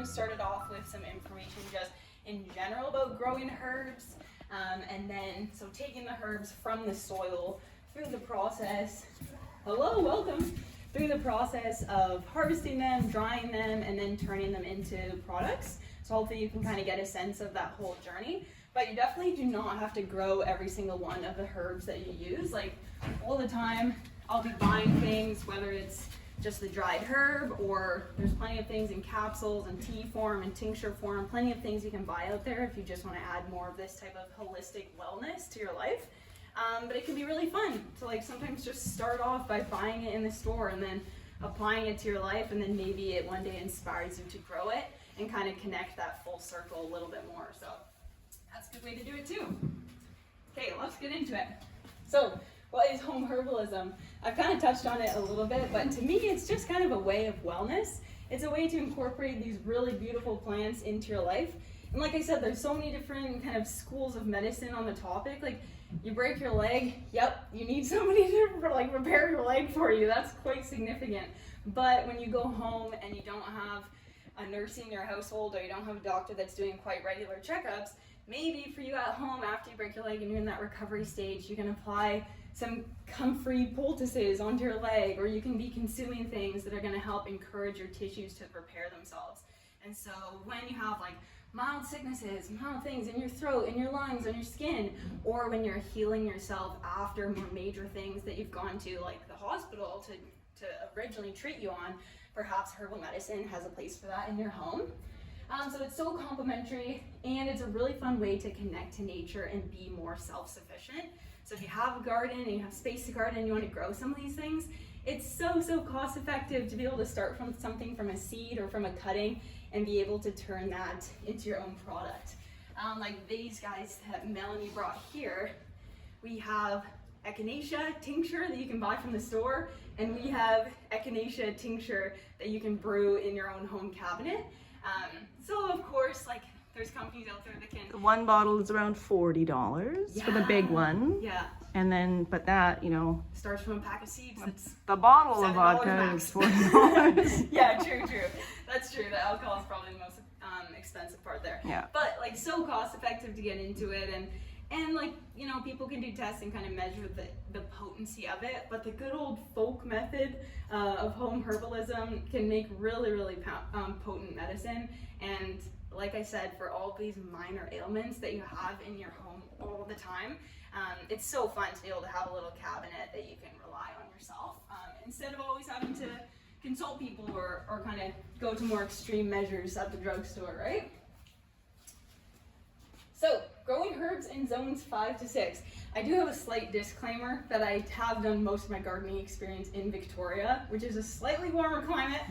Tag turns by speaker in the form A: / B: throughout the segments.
A: to start it off with some information just in general about growing herbs. And then, so taking the herbs from the soil through the process, welcome, through the process of harvesting them, drying them, and then turning them into products. So hopefully you can kind of get a sense of that whole journey. But you definitely do not have to grow every single one of the herbs that you use. Like all the time, I'll be buying things, whether it's just the dried herb, or there's plenty of things in capsules and tea form and tincture form, plenty of things you can buy out there if you just want to add more of this type of holistic wellness to your life. But it can be really fun to like sometimes just start off by buying it in the store and then applying it to your life, and then maybe it one day inspires you to grow it and kind of connect that full circle a little bit more. So that's a good way to do it too. Okay, let's get into it. So what is home herbalism? I've kind of touched on it a little bit, but to me it's just kind of a way of wellness. It's a way to incorporate these really beautiful plants into your life. And like I said, there's so many different kind of schools of medicine on the topic. Like you break your leg, yep, you need somebody to like repair your leg for you. That's quite significant. But when you go home and you don't have a nurse in your household, or you don't have a doctor that's doing quite regular checkups, maybe for you at home after you break your leg and you're in that recovery stage, you can apply some comfrey poultices onto your leg, or you can be consuming things that are going to help encourage your tissues to repair themselves. And so when you have like mild sicknesses, mild things in your throat, in your lungs, on your skin, or when you're healing yourself after more major things that you've gone to like the hospital to originally treat you on, perhaps herbal medicine has a place for that in your home. So it's so complementary, and it's a really fun way to connect to nature and be more self-sufficient. So if you have a garden and you have space to garden and you want to grow some of these things, it's so cost effective to be able to start from something from a seed or from a cutting and be able to turn that into your own product. Like these guys that Melanie brought here, we have echinacea tincture that you can buy from the store, and we have echinacea tincture that you can brew in your own home cabinet. So of course, like there's companies out there that can.
B: The one bottle is around $40 for the big one.
A: Yeah.
B: And then, but that,
A: starts from a pack of seeds. That's
B: the bottle of vodka
A: max.
B: is $40.
A: Yeah, true. That's true. The alcohol is probably the most expensive part there.
B: Yeah.
A: But like so cost effective to get into it, and like, people can do tests and kind of measure the potency of it, but the good old folk method of home herbalism can make really potent medicine. And like I said, for all these minor ailments that you have in your home all the time, it's so fun to be able to have a little cabinet that you can rely on yourself, instead of always having to consult people or kind of go to more extreme measures at the drugstore, right? So, growing herbs in zones 5 to 6. I do have a slight disclaimer that I have done most of my gardening experience in Victoria, which is a slightly warmer climate.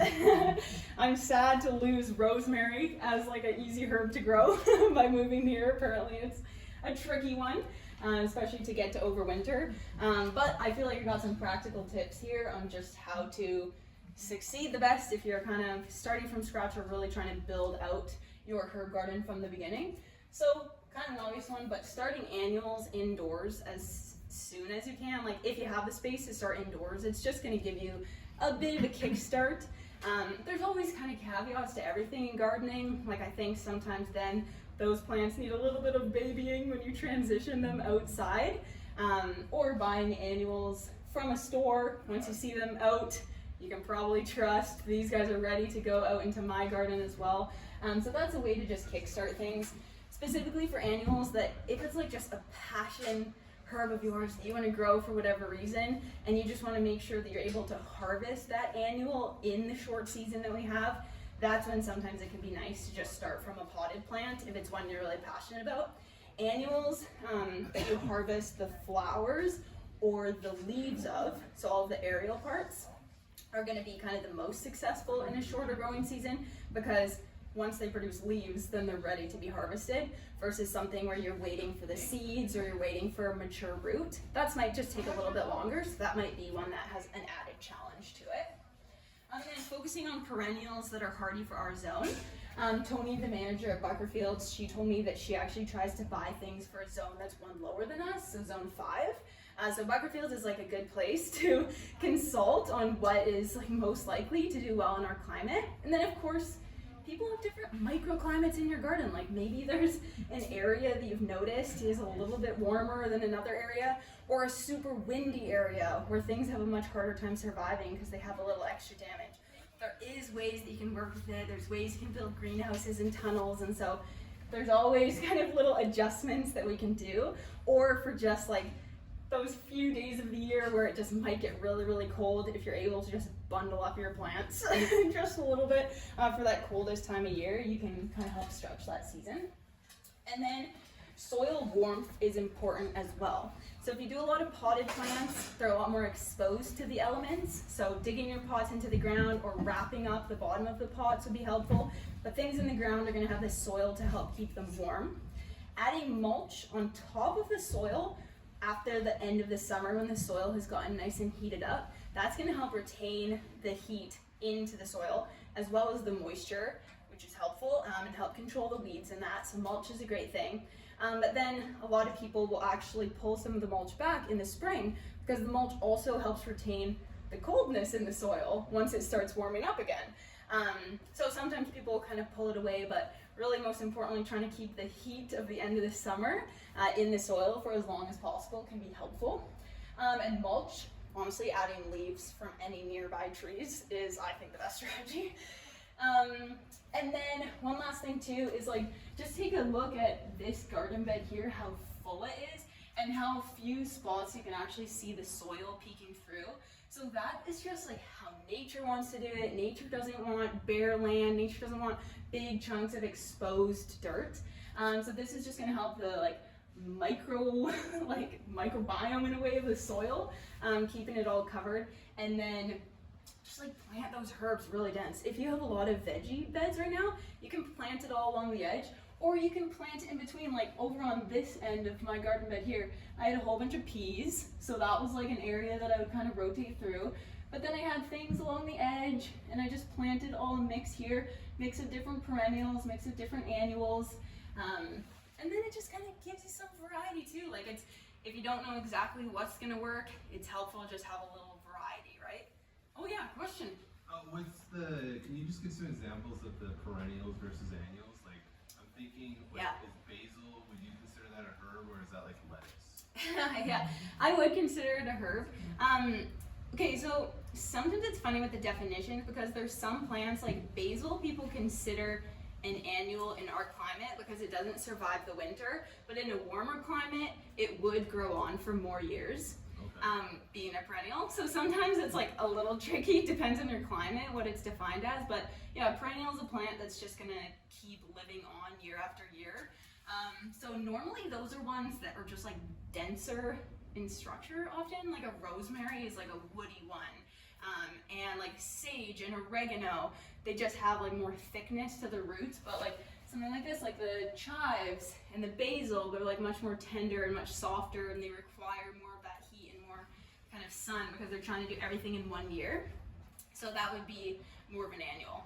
A: I'm sad to lose rosemary as like an easy herb to grow by moving here. Apparently it's a tricky one, especially to get to overwinter. But I feel like I got some practical tips here on just how to succeed the best if you're kind of starting from scratch or really trying to build out your herb garden from the beginning. So, kind of an obvious one, but starting annuals indoors as soon as you can. Like if you have the space to start indoors, it's just going to give you a bit of a kickstart. There's always kind of caveats to everything in gardening. Like I think sometimes then those plants need a little bit of babying when you transition them outside, or buying annuals from a store. Once you see them out, you can probably trust these guys are ready to go out into my garden as well. So that's a way to just kickstart things. Specifically for annuals, that if it's like just a passion herb of yours that you want to grow for whatever reason, and you just want to make sure that you're able to harvest that annual in the short season that we have, that's when sometimes it can be nice to just start from a potted plant if it's one you're really passionate about. Annuals that you harvest the flowers or the leaves of, so all of the aerial parts, are going to be kind of the most successful in a shorter growing season, because once they produce leaves, then they're ready to be harvested, versus something where you're waiting for the seeds or you're waiting for a mature root. That might just take a little bit longer, so that might be one that has an added challenge to it. And then focusing on perennials that are hardy for our zone. Tony, the manager at Buckerfields, she told me that she actually tries to buy things for a zone that's one lower than us, so zone 5. So Buckerfields is like a good place to consult on what is like most likely to do well in our climate. And then of course, people have different microclimates in your garden. Like maybe there's an area that you've noticed is a little bit warmer than another area, or a super windy area where things have a much harder time surviving because they have a little extra damage. There is ways that you can work with it. There's ways you can build greenhouses and tunnels, and so there's always kind of little adjustments that we can do. Or for just like those few days of the year where it just might get really, really cold, if you're able to just bundle up your plants just a little bit for that coldest time of year, you can kind of help stretch that season. And then soil warmth is important as well. So if you do a lot of potted plants, they're a lot more exposed to the elements. So digging your pots into the ground or wrapping up the bottom of the pots would be helpful. But things in the ground are going to have the soil to help keep them warm. Adding mulch on top of the soil after the end of the summer when the soil has gotten nice and heated up, that's going to help retain the heat into the soil as well as the moisture, which is helpful, and help control the weeds in that. So mulch is a great thing. But then a lot of people will actually pull some of the mulch back in the spring because the mulch also helps retain the coldness in the soil once it starts warming up again. So sometimes people kind of pull it away, but really most importantly, trying to keep the heat of the end of the summer in the soil for as long as possible can be helpful. And mulch, honestly, adding leaves from any nearby trees is, I think, the best strategy. And then one last thing too is like, just take a look at this garden bed here, how full it is, and how few spots you can actually see the soil peeking through. So that is just like how nature wants to do it. Nature doesn't want bare land. Nature doesn't want big chunks of exposed dirt. So this is just going to help the like microbiome in a way of the soil, keeping it all covered. And then just like plant those herbs really dense. If you have a lot of veggie beds right now, you can plant it all along the edge, or you can plant it in between. Like over on this end of my garden bed here, I had a whole bunch of peas, so that was like an area that I would kind of rotate through. But then I had things along the edge, and I just planted all a mix here, mix of different perennials, mix of different annuals, and then it just kind of gives you some variety too. Like it's, if you don't know exactly what's gonna work, it's helpful to just have a little variety, right? Oh yeah, question.
C: Can you just give some examples of the perennials versus annuals? Like, I'm thinking, is basil, would you consider that a herb, or is that like lettuce?
A: Yeah, I would consider it a herb. Okay, so sometimes it's funny with the definitions because there's some plants like basil people consider an annual in our climate because it doesn't survive the winter, but in a warmer climate, it would grow on for more years. Being a perennial. So sometimes it's like a little tricky, depends on your climate, what it's defined as, but yeah, a perennial is a plant that's just gonna keep living on year after year. So normally those are ones that are just like denser in structure often, like a rosemary is like a woody one, and like sage and oregano, they just have like more thickness to the roots, but like something like this, like the chives and the basil, they're like much more tender and much softer, and they require more of that heat and more kind of sun because they're trying to do everything in 1 year. So that would be more of an annual.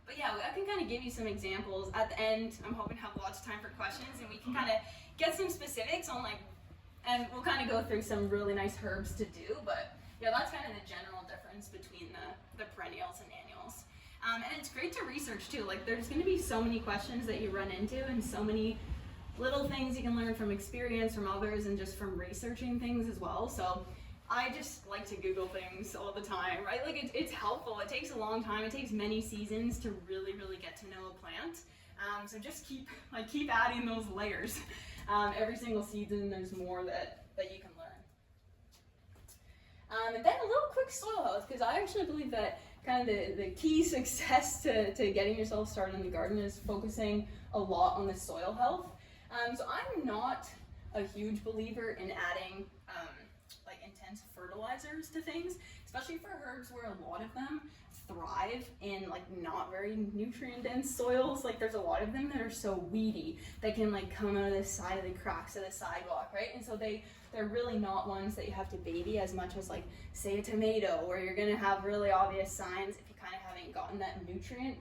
A: But yeah, I can kind of give you some examples at the end. I'm hoping to have lots of time for questions, and we can kind of get some specifics on like, and we'll kind of go through some really nice herbs to do, but yeah, that's kind of the general difference between the perennials and annuals. And it's great to research too. Like there's going to be so many questions that you run into and so many little things you can learn from experience from others and just from researching things as well. So I just like to Google things all the time, right? Like it's helpful. It takes a long time. It takes many seasons to really, really get to know a plant. So just keep adding those layers. Every single season there's more that you can learn. And then a little quick soil health, because I actually believe that kind of the key success to getting yourself started in the garden is focusing a lot on the soil health. So I'm not a huge believer in adding like intense fertilizers to things, especially for herbs where a lot of them thrive in like not very nutrient dense soils. Like there's a lot of them that are so weedy that can like come out of the side of the cracks of the sidewalk, right? And so they're really not ones that you have to baby as much as like say a tomato, where you're gonna have really obvious signs if you kind of haven't gotten that nutrient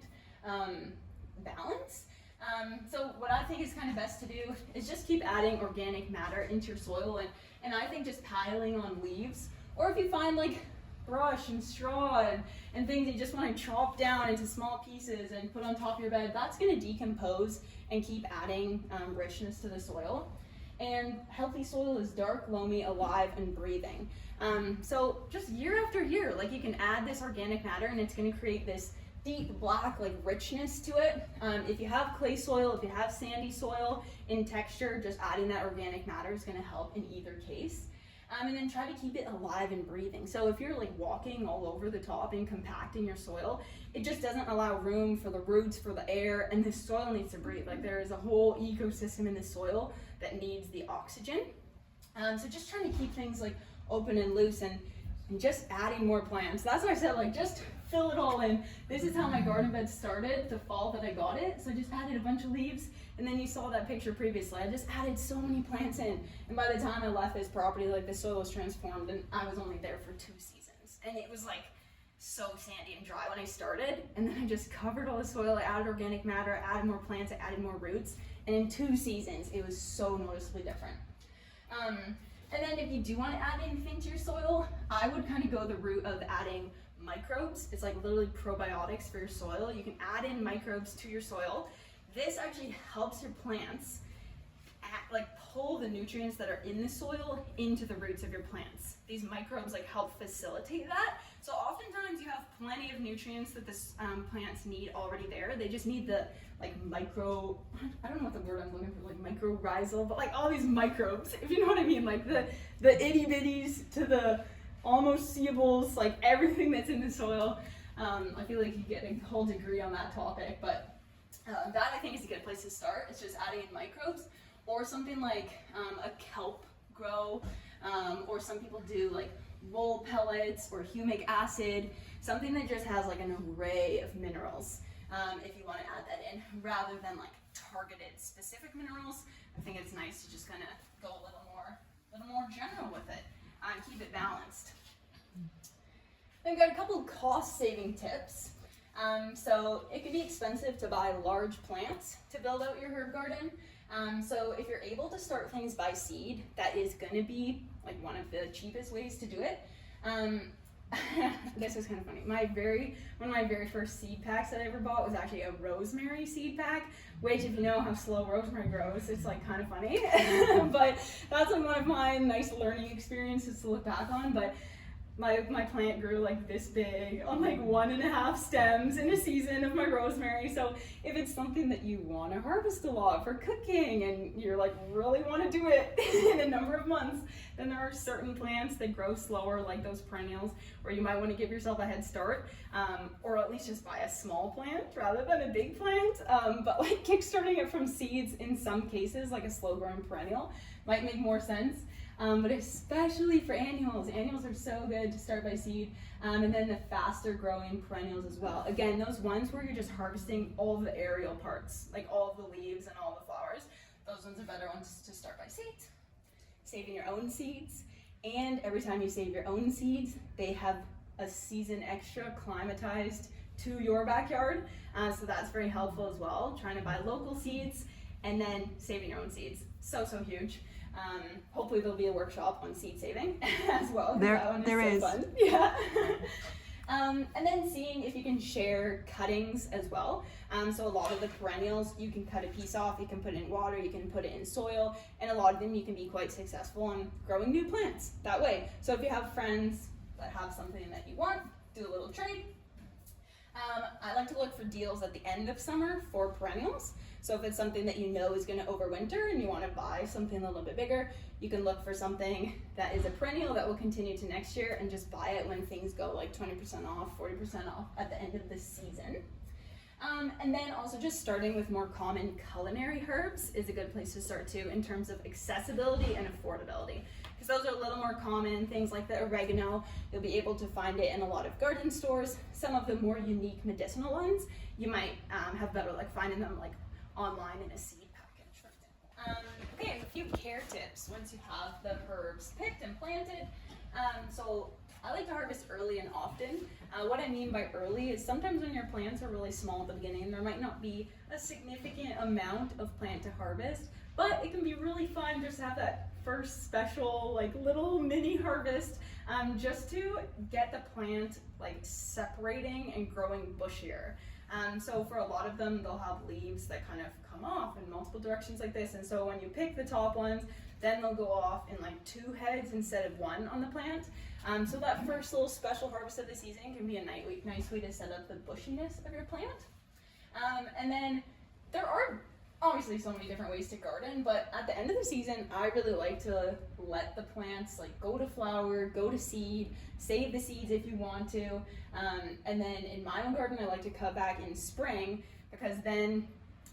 A: balance. So what I think is kind of best to do is just keep adding organic matter into your soil, and I think just piling on leaves, or if you find like brush and straw and things you just want to chop down into small pieces and put on top of your bed, that's going to decompose and keep adding richness to the soil. And healthy soil is dark, loamy, alive, and breathing. So just year after year, like you can add this organic matter and it's going to create this deep black like richness to it. If you have clay soil, if you have sandy soil in texture, just adding that organic matter is going to help in either case. And then try to keep it alive and breathing. So if you're like walking all over the top and compacting your soil, it just doesn't allow room for the roots, for the air, and the soil needs to breathe. Like there is a whole ecosystem in the soil that needs the oxygen. So just trying to keep things like open and loose and just adding more plants. That's why I said like just fill it all in. This is how my garden bed started the fall that I got it. So I just added a bunch of leaves, and then you saw that picture previously. I just added so many plants in, and by the time I left this property, like the soil was transformed, and I was only there for 2 seasons. And it was like so sandy and dry when I started, and then I just covered all the soil. I added organic matter, I added more plants, I added more roots, and in 2 seasons, it was so noticeably different. And then if you do want to add anything to your soil, I would kind of go the route of adding microbes. It's like literally probiotics for your soil. You can add in microbes to your soil. This actually helps your plants pull the nutrients that are in the soil into the roots of your plants. These microbes like help facilitate that. So oftentimes you have plenty of nutrients that the plants need already there. They just need the like micro, I don't know what the word I'm looking for, like mycorrhizal, but like all these microbes, if you know what I mean, like the itty bitties to the almost seeables, like everything that's in the soil. I feel like you get a whole degree on that topic, but that I think is a good place to start. It's just adding in microbes, or something like a kelp grow, or some people do like wool pellets or humic acid, something that just has like an array of minerals. If you want to add that in, rather than like targeted specific minerals, I think it's nice to just kind of go a little more general with it and keep it balanced. Then we've got a couple of cost-saving tips. So it can be expensive to buy large plants to build out your herb garden. So if you're able to start things by seed, that is going to be like one of the cheapest ways to do it. This is kind of funny. One of my very first seed packs that I ever bought was actually a rosemary seed pack, which if you know how slow rosemary grows, it's like kind of funny. But that's like one of my nice learning experiences to look back on. But my plant grew like this big on like 1.5 stems in a season of my rosemary. So if it's something that you want to harvest a lot for cooking and you're like really want to do it in a number of months, then there are certain plants that grow slower, like those perennials, where you might want to give yourself a head start, or at least just buy a small plant rather than a big plant. But like kickstarting it from seeds in some cases, like a slow growing perennial, might make more sense. But especially for annuals are so good to start by seed, and then the faster growing perennials as well. Again, those ones where you're just harvesting all the aerial parts, like all of the leaves and all the flowers, those ones are better ones to start by seeds. Saving your own seeds, and every time you save your own seeds, they have a season extra climatized to your backyard, so that's very helpful as well. Trying to buy local seeds and then saving your own seeds, so huge. Hopefully there'll be a workshop on seed saving as well. There is. Fun. Yeah. And then seeing if you can share cuttings as well. So a lot of the perennials, you can cut a piece off, you can put it in water, you can put it in soil, and a lot of them you can be quite successful on growing new plants that way. So if you have friends that have something that you want, do a little trade. I like to look for deals at the end of summer for perennials. So if it's something that you know is going to overwinter and you want to buy something a little bit bigger, you can look for something that is a perennial that will continue to next year and just buy it when things go like 20% off, 40% off at the end of the season. And then also just starting with more common culinary herbs is a good place to start too, in terms of accessibility and affordability. Because those are a little more common, things like the oregano, you'll be able to find it in a lot of garden stores. Some of the more unique medicinal ones, you might have better luck finding them like online in a seed package, for example. Okay, a few care tips once you have the herbs picked and planted. So I like to harvest early and often. What I mean by early is sometimes when your plants are really small at the beginning, there might not be a significant amount of plant to harvest, but it can be really fun just to have that first special like little mini harvest just to get the plant like separating and growing bushier. So for a lot of them, they'll have leaves that kind of come off in multiple directions like this. And so when you pick the top ones, then they'll go off in like 2 heads instead of 1 on the plant. So that first little special harvest of the season can be a nice way to set up the bushiness of your plant. And then there are obviously so many different ways to garden, but at the end of the season, I really like to let the plants like go to flower, go to seed, save the seeds if you want to. And then in my own garden, I like to cut back in spring because then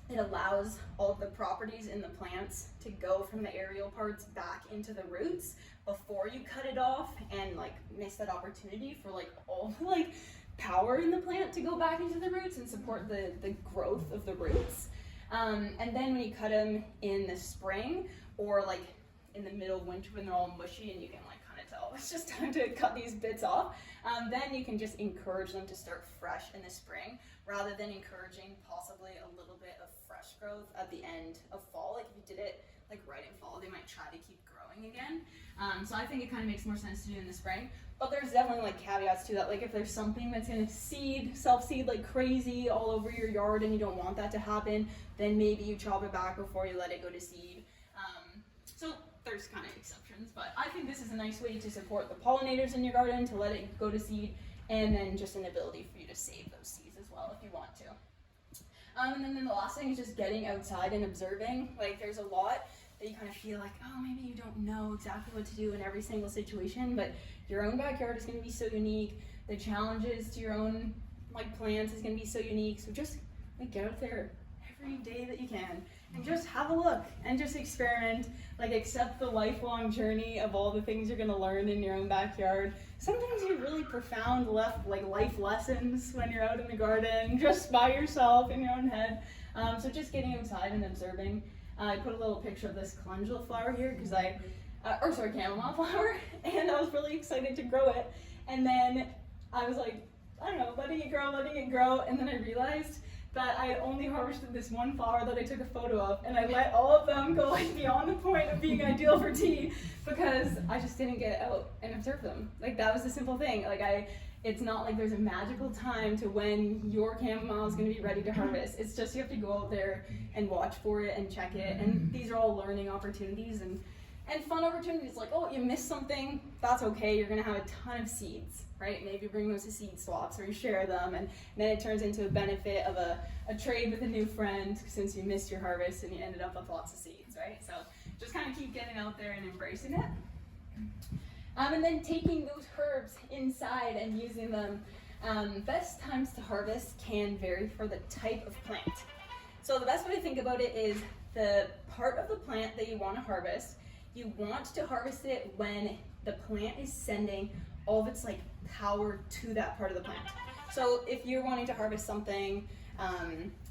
A: it allows all of the properties in the plants to go from the aerial parts back into the roots before you cut it off and like miss that opportunity for like all the like power in the plant to go back into the roots and support the growth of the roots. And then when you cut them in the spring or like in the middle of winter when they're all mushy and you can like kind of tell it's just time to cut these bits off, then you can just encourage them to start fresh in the spring rather than encouraging possibly a little bit of fresh growth at the end of fall. Like if you did it like right in fall, they might try to keep growing again. So I think it kind of makes more sense to do in the spring. But there's definitely like caveats to that. Like if there's something that's gonna self-seed like crazy all over your yard and you don't want that to happen, then maybe you chop it back before you let it go to seed. So there's kind of exceptions, but I think this is a nice way to support the pollinators in your garden, to let it go to seed, and then just an ability for you to save those seeds as well if you want to. And then the last thing is just getting outside and observing. Like there's a lot that you kind of feel like, oh, maybe you don't know exactly what to do in every single situation, but your own backyard is going to be so unique. The challenges to your own like plants is going to be so unique. So just like get out there every day that you can and just have a look and just experiment. Like accept the lifelong journey of all the things you're going to learn in your own backyard. Sometimes you really profound life lessons when you're out in the garden just by yourself in your own head. So just getting outside and observing. I put a little picture of this calendula flower here because chamomile flower, and I was really excited to grow it. And then I was like, I don't know, letting it grow, and then I realized that I had only harvested this one flower that I took a photo of, and I let all of them go like beyond the point of being ideal for tea because I just didn't get out and observe them. Like that was the simple thing. It's not like there's a magical time to when your chamomile is going to be ready to harvest. It's just you have to go out there and watch for it and check it. And these are all learning opportunities and fun opportunities. Like, oh, you missed something, that's okay. You're going to have a ton of seeds, right? Maybe bring those to seed swaps or you share them. And then it turns into a benefit of a trade with a new friend since you missed your harvest and you ended up with lots of seeds, right? So just kind of keep getting out there and embracing it. And then taking those herbs inside and using them. Best times to harvest can vary for the type of plant. So the best way to think about it is the part of the plant that you want to harvest. You want to harvest it when the plant is sending all of its like power to that part of the plant. So if you're wanting to harvest something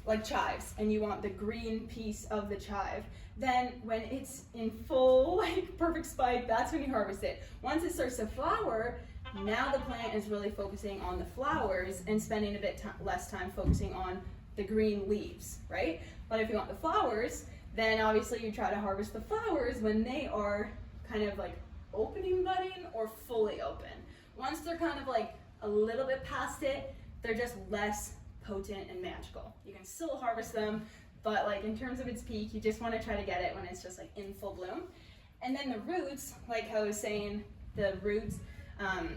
A: like chives and you want the green piece of the chive, then when it's in full like perfect spike, that's when you harvest it. Once it starts to flower, now the plant is really focusing on the flowers and spending a bit less time focusing on the green leaves, right? But if you want the flowers, then obviously you try to harvest the flowers when they are kind of like opening budding or fully open. Once they're kind of like a little bit past it, they're just less potent and magical. You can still harvest them, but like in terms of its peak, you just want to try to get it when it's just like in full bloom. And then the roots, like I was saying, the roots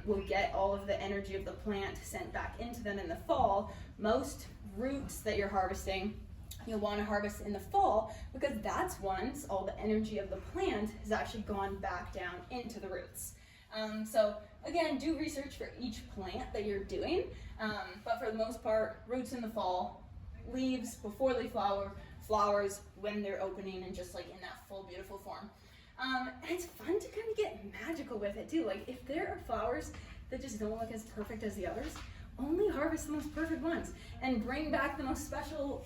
A: will get all of the energy of the plant sent back into them in the fall. Most roots that you're harvesting, you'll want to harvest in the fall because that's once all the energy of the plant has actually gone back down into the roots. So again, do research for each plant that you're doing, but for the most part, roots in the fall, leaves before they flower, flowers when they're opening and just like in that full beautiful form. And it's fun to kind of get magical with it too. Like if there are flowers that just don't look as perfect as the others, only harvest the most perfect ones and bring back the most special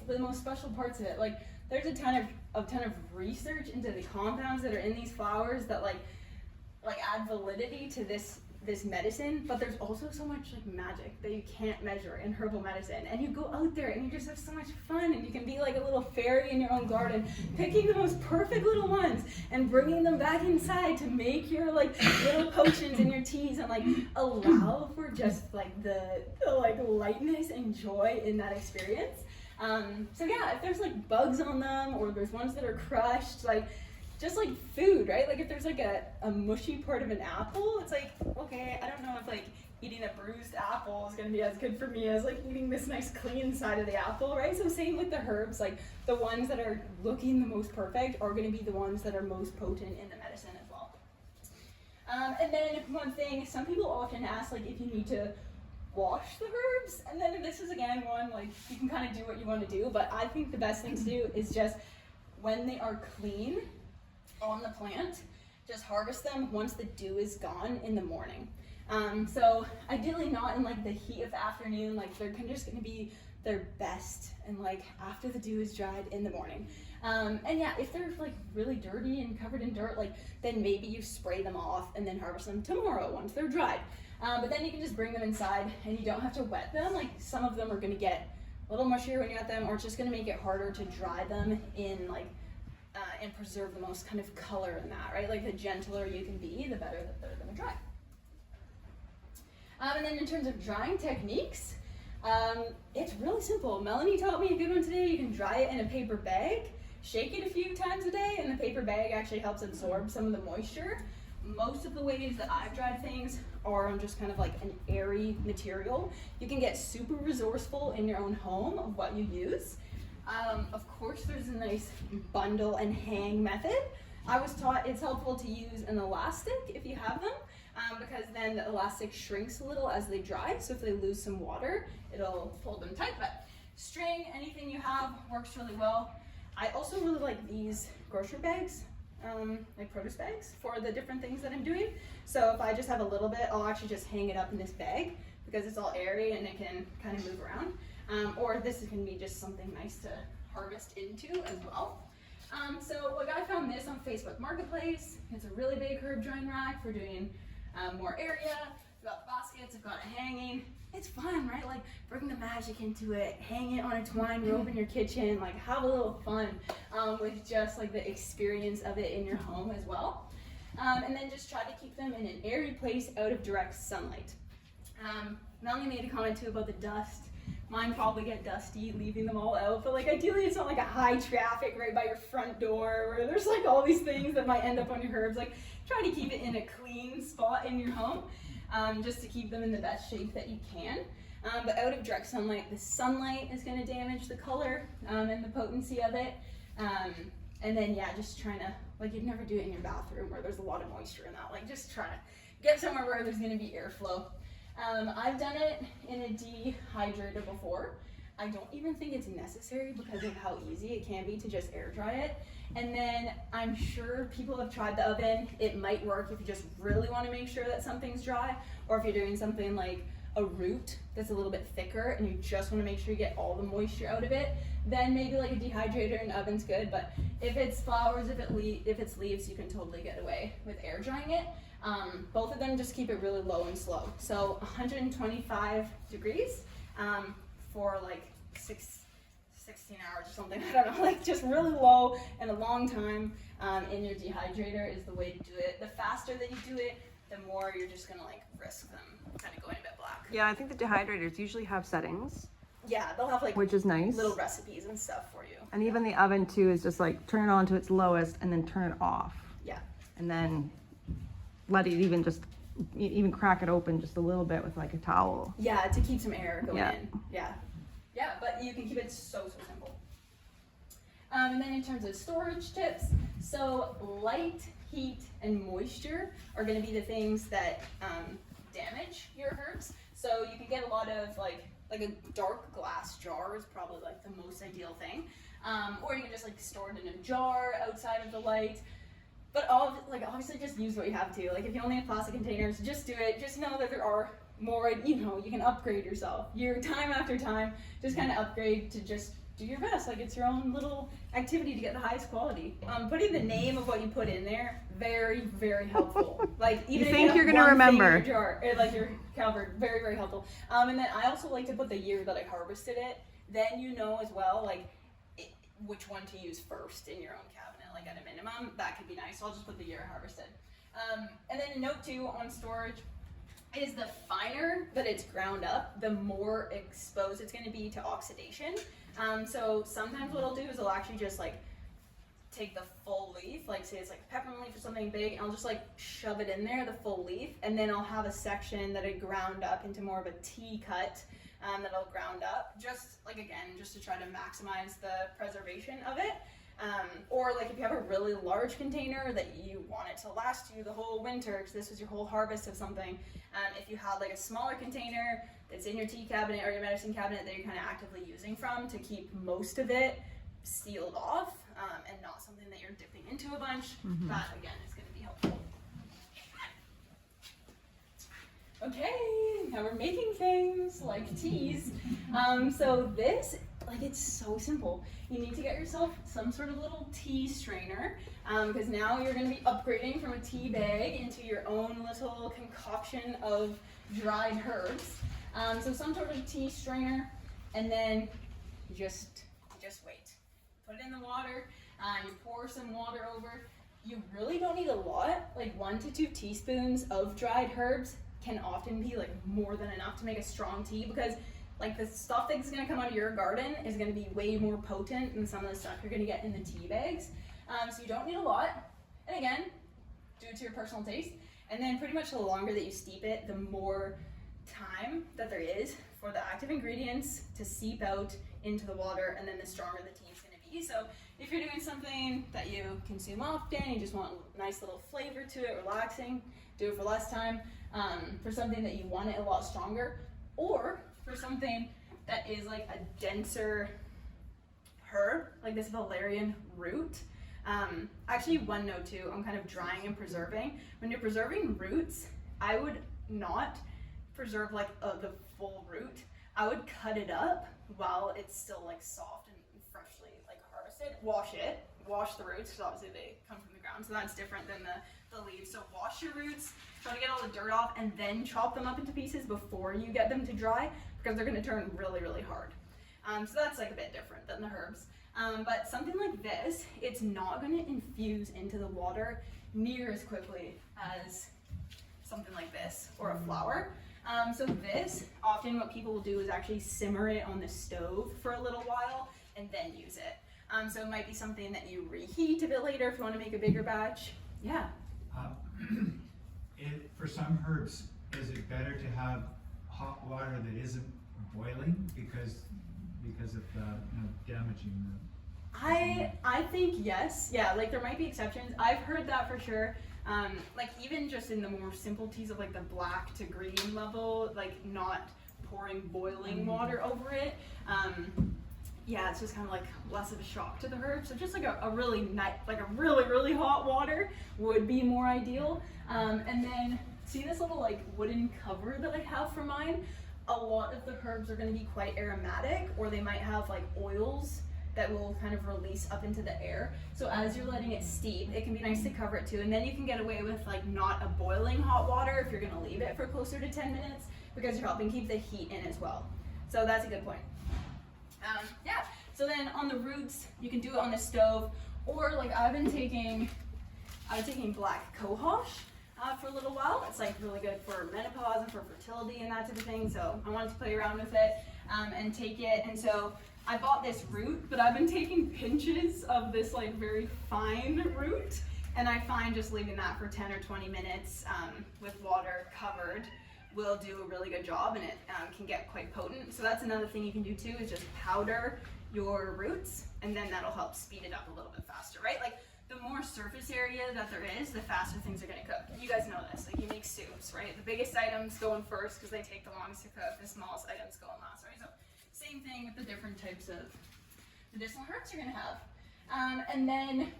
A: parts of it. Like there's a ton of research into the compounds that are in these flowers that like add validity to this this medicine, but there's also so much like magic that you can't measure in herbal medicine. And you go out there and you just have so much fun, and you can be like a little fairy in your own garden, picking the most perfect little ones and bringing them back inside to make your like little potions and your teas, and like allow for just like the like lightness and joy in that experience. So yeah, if there's like bugs on them, or there's ones that are crushed, like just like food, right? Like if there's like a mushy part of an apple, it's like, okay, I don't know if like eating a bruised apple is gonna be as good for me as like eating this nice clean side of the apple, right? So same with the herbs, like the ones that are looking the most perfect are gonna be the ones that are most potent in the medicine as well. And then one thing, some people often ask like if you need to wash the herbs, and then this is again one, like you can kind of do what you want to do, but I think the best thing to do is just when they are clean on the plant, just harvest them once the dew is gone in the morning. So ideally not in like the heat of the afternoon, like they're just gonna be their best and like after the dew is dried in the morning. And yeah, if they're like really dirty and covered in dirt, like then maybe you spray them off and then harvest them tomorrow once they're dried. But then you can just bring them inside and you don't have to wet them. Like some of them are gonna get a little mushier when you wet them, or it's just gonna make it harder to dry them in like and preserve the most kind of color in that, right? Like the gentler you can be, the better that they're gonna dry. And then in terms of drying techniques, it's really simple. Melanie taught me a good one today. You can dry it in a paper bag, shake it a few times a day, and the paper bag actually helps absorb some of the moisture. Most of the ways that I've dried things are on just kind of like an airy material. You can get super resourceful in your own home of what you use. Of course, there's a nice bundle and hang method. I was taught it's helpful to use an elastic if you have them, because then the elastic shrinks a little as they dry. So if they lose some water, it'll hold them tight. But string, anything you have works really well. I also really like these grocery bags, like produce bags for the different things that I'm doing. So if I just have a little bit, I'll actually just hang it up in this bag because it's all airy and it can kind of move around. Or this can be just something nice to harvest into as well. So like I found this on Facebook Marketplace. It's a really big herb drying rack for doing more area. I've got baskets, I've got it hanging. It's fun, right? Like bring the magic into it, hang it on a twine rope in your kitchen, like have a little fun with just like the experience of it in your home as well. And then just try to keep them in an airy place out of direct sunlight. Melanie made a comment too about the dust. Mine probably get dusty leaving them all out, but like ideally it's not like a high traffic right by your front door where there's like all these things that might end up on your herbs. Like try to keep it in a clean spot in your home, just to keep them in the best shape that you can. But out of direct sunlight, the sunlight is going to damage the color and the potency of it. And then yeah, just trying to, like you'd never do it in your bathroom where there's a lot of moisture in that. Like just try to get somewhere where there's going to be airflow. I've done it in a dehydrator before. I don't even think it's necessary because of how easy it can be to just air dry it. And then I'm sure people have tried the oven. It might work if you just really want to make sure that something's dry, or if you're doing something like a root that's a little bit thicker and you just want to make sure you get all the moisture out of it, then maybe like a dehydrator in the oven's good. But if it's flowers, if it's leaves, you can totally get away with air drying it. Both of them just keep it really low and slow. So 125 degrees for like 16 hours or something. I don't know, like just really low and a long time in your dehydrator is the way to do it. The faster that you do it, the more you're just gonna like risk them kind of going a bit black.
B: Yeah, I think the dehydrators usually have settings.
A: Yeah, they'll have like
B: which is nice.
A: Little recipes and stuff for you.
B: And even the oven too is just like turn it on to its lowest and then turn it off.
A: Yeah.
B: And then let it even crack it open just a little bit with like a towel.
A: Yeah, to keep some air going
B: Yeah.
A: in. Yeah. Yeah, but you can keep it so simple. And then in terms of storage tips, so light, heat, and moisture are going to be the things that damage your herbs. So you can get a lot of like a dark glass jar is probably like the most ideal thing. Or you can just like store it in a jar outside of the light. But obviously just use what you have to. Like if you only have plastic containers, just do it. Just know that there are more, you can upgrade yourself. Time after time, just kind of upgrade to just do your best. Like, it's your own little activity to get the highest quality. Putting the name of what you put in there, very, very helpful. Like, even
B: You
A: if
B: think
A: you
B: you're
A: have
B: gonna
A: one
B: remember.
A: thing in your jar, like you're covered, very, very helpful. And then I also like to put the year that I harvested it. Then you know as well, like, which one to use first in your own cabinet, like at a minimum. That could be nice. So I'll just put the year I harvested. And then a note too on storage is the finer that it's ground up, the more exposed it's going to be to oxidation. So sometimes what I'll do is I'll actually just like take the full leaf, like say it's like peppermint leaf or something big, and I'll just like shove it in there, the full leaf, and then I'll have a section that I ground up into more of a tea cut that I'll ground up, just like again, just to try to maximize the preservation of it. Or like if you have a really large container that you want it to last you the whole winter, because this was your whole harvest of something, if you had like a smaller container that's in your tea cabinet or your medicine cabinet that you're kind of actively using from to keep most of it sealed off, and not something that you're dipping into a bunch, that again is going to be helpful. Okay, now we're making things like teas. So this, like, it's so simple. You need to get yourself some sort of little tea strainer, because now you're going to be upgrading from a tea bag into your own little concoction of dried herbs. So some sort of tea strainer, and then just wait. Put it in the water, you pour some water over. You really don't need a lot, like 1 to 2 teaspoons of dried herbs can often be like more than enough to make a strong tea, because like the stuff that's going to come out of your garden is going to be way more potent than some of the stuff you're going to get in the tea bags. So you don't need a lot, and again, do it to your personal taste. And then pretty much the longer that you steep it, the more time that there is for the active ingredients to seep out into the water, and then the stronger the tea is going to be. So if you're doing something that you consume often, you just want a nice little flavor to it, relaxing, do it for less time. For something that you want it a lot stronger, or for something that is like a denser herb, like this valerian root. Actually, one note too, I'm kind of drying and preserving. When you're preserving roots, I would not preserve like the full root. I would cut it up while it's still like soft and freshly like harvested. Wash the roots, because obviously they come from the ground, so that's different than the leaves. So wash your roots, try to get all the dirt off, and then chop them up into pieces before you get them to dry, because they're going to turn really, really hard. So that's like a bit different than the herbs. But something like this, it's not going to infuse into the water near as quickly as something like this or a flower. So this, often what people will do is actually simmer it on the stove for a little while and then use it. So it might be something that you reheat a bit later if you want to make a bigger batch. Yeah.
D: For some herbs, is it better to have hot water that isn't boiling because of damaging the...
A: I think yes. Yeah, like there might be exceptions. I've heard that for sure. Like even just in the more simple teas of like the black to green level, like not pouring boiling water over it. Yeah, it's just kind of like less of a shock to the herb. So just like a really really hot water would be more ideal. And then see this little like wooden cover that I have for mine? A lot of the herbs are going to be quite aromatic, or they might have like oils that will kind of release up into the air. So as you're letting it steep, it can be nice to cover it too. And then you can get away with like not a boiling hot water if you're going to leave it for closer to 10 minutes, because you're helping keep the heat in as well. So that's a good point. Yeah, so then on the roots, you can do it on the stove, or like I was taking black cohosh for a little while. It's like really good for menopause and for fertility and that type of thing. So I wanted to play around with it and take it. And so I bought this root, but I've been taking pinches of this like very fine root, and I find just leaving that for 10 or 20 minutes with water covered will do a really good job, and it can get quite potent. So that's another thing you can do too, is just powder your roots, and then that'll help speed it up a little bit faster, right? Like the more surface area that there is, the faster things are gonna cook. You guys know this, like you make soups, right? The biggest items go in first because they take the longest to cook, the smallest items go in last, right? So same thing with the different types of medicinal herbs you're gonna have. And then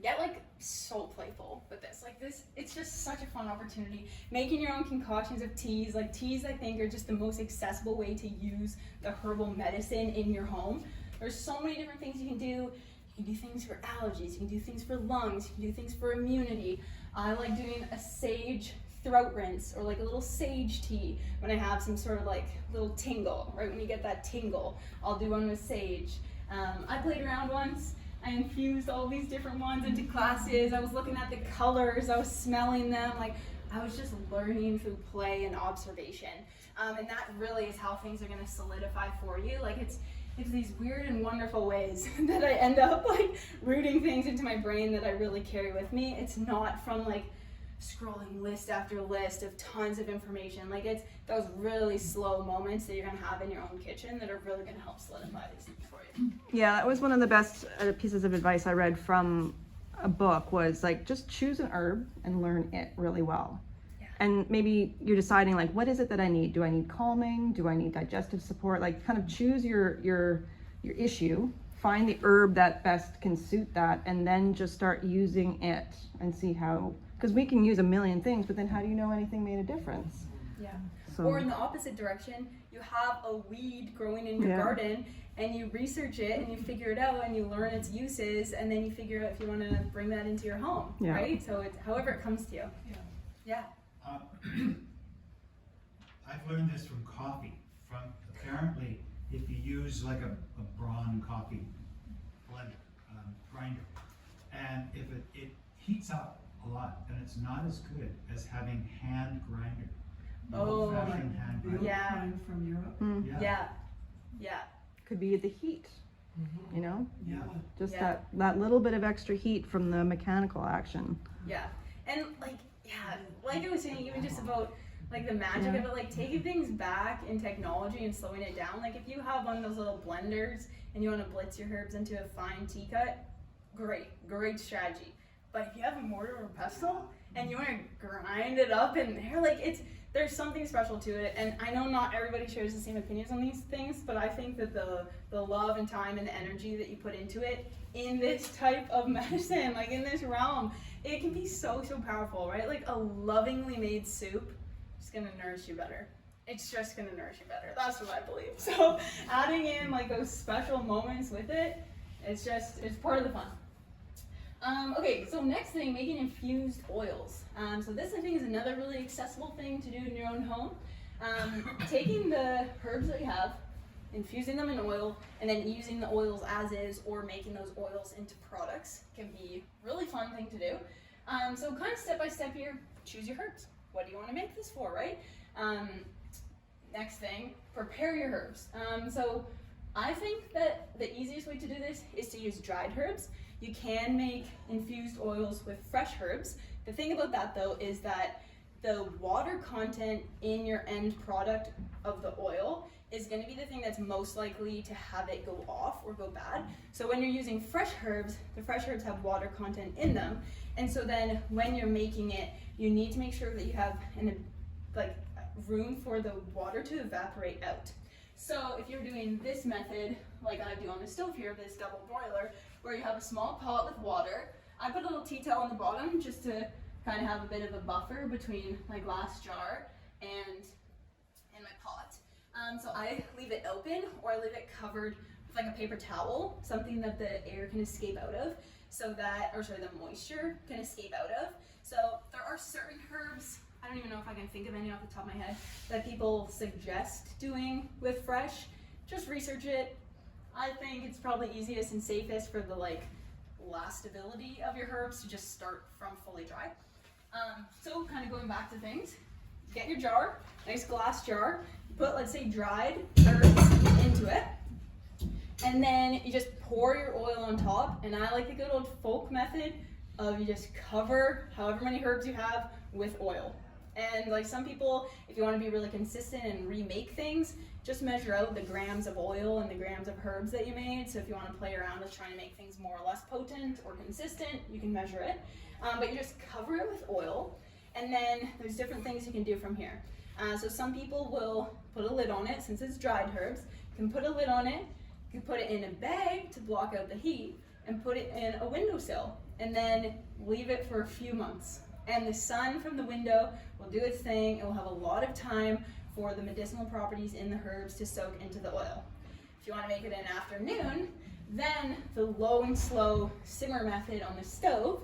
A: get like so playful with this. Like this, it's just such a fun opportunity. Making your own concoctions of teas. Like teas, I think, are just the most accessible way to use the herbal medicine in your home. There's so many different things you can do. You can do things for allergies, you can do things for lungs, you can do things for immunity. I like doing a sage throat rinse or like a little sage tea when I have some sort of like little tingle, right? When you get that tingle, I'll do one with sage. I played around once. I infused all these different ones into classes. I was looking at the colors, I was smelling them, like I was just learning through play and observation. And that really is how things are gonna solidify for you. Like it's these weird and wonderful ways that I end up like rooting things into my brain that I really carry with me. It's not from like scrolling list after list of tons of information. Like it's those really slow moments that you're gonna have in your own kitchen that are really gonna help solidify these things for you.
B: Yeah, that was one of the best pieces of advice I read from a book, was like just choose an herb and learn it really well.
A: Yeah.
B: And maybe you're deciding like, what is it that I need? Do I need calming? Do I need digestive support? Like kind of choose your issue, find the herb that best can suit that, and then just start using it and see how, because we can use a million things, but then how do you know anything made a difference?
A: Yeah.
B: So,
A: Or in the opposite direction, you have a weed growing in your garden and you research it and you figure it out and you learn its uses, and then you figure out if you want to bring that into your home, right? So it's however it comes to you. Yeah.
D: I've learned this from coffee. Apparently, if you use like a Braun coffee blender, grinder, and if it heats up a lot, and it's not as good as having hand grinder. Old-fashioned hand grinder.
A: Yeah.
E: From Europe.
A: Yeah.
B: could be the heat, you know?
D: Yeah.
B: Just
A: Yeah.
B: that little bit of extra heat from the mechanical action.
A: Yeah. And like I was saying, even just about like the magic of it, like taking things back in technology and slowing it down. Like if you have one of those little blenders and you want to blitz your herbs into a fine tea cut, great strategy. But if you have a mortar or pestle and you want to grind it up in there, like there's something special to it. And I know not everybody shares the same opinions on these things, but I think that the love and time and the energy that you put into it in this type of medicine, like in this realm, it can be so powerful, right? Like a lovingly made soup is gonna nourish you better. It's just gonna nourish you better. That's what I believe. So adding in like those special moments with it, it's part of the fun. Okay, so next thing, making infused oils. So this I think is another really accessible thing to do in your own home. Taking the herbs that you have, infusing them in oil, and then using the oils as is or making those oils into products can be a really fun thing to do. So kind of step by step here, choose your herbs. What do you want to make this for, right? Next thing, prepare your herbs. So I think that the easiest way to do this is to use dried herbs. You can make infused oils with fresh herbs. The thing about that though is that the water content in your end product of the oil is going to be the thing that's most likely to have it go off or go bad. So when you're using fresh herbs, the fresh herbs have water content in them. And so then when you're making it, you need to make sure that you have room for the water to evaporate out. So if you're doing this method, like I do on the stove here, this double boiler, where you have a small pot with water, I put a little tea towel on the bottom just to kind of have a bit of a buffer between my glass jar and my pot. So I leave it open, or I leave it covered with like a paper towel, something that the air can escape out of, the moisture can escape out of. So there are certain herbs, I don't even know if I can think of any off the top of my head, that people suggest doing with fresh. Just research it. I think it's probably easiest and safest for the lastability of your herbs to just start from fully dry. So kind of going back to things, get your jar, nice glass jar, put let's say dried herbs into it, and then you just pour your oil on top. And I like the good old folk method of you just cover however many herbs you have with oil. And like some people, if you want to be really consistent and remake things, just measure out the grams of oil and the grams of herbs that you made. So if you want to play around with trying to make things more or less potent or consistent, you can measure it. But you just cover it with oil, and then there's different things you can do from here. So some people will put a lid on it. Since it's dried herbs, you can put a lid on it, you can put it in a bag to block out the heat, and put it in a windowsill, and then leave it for a few months. And the sun from the window will do its thing. It will have a lot of time for the medicinal properties in the herbs to soak into the oil. If you want to make it an afternoon, then the low and slow simmer method on the stove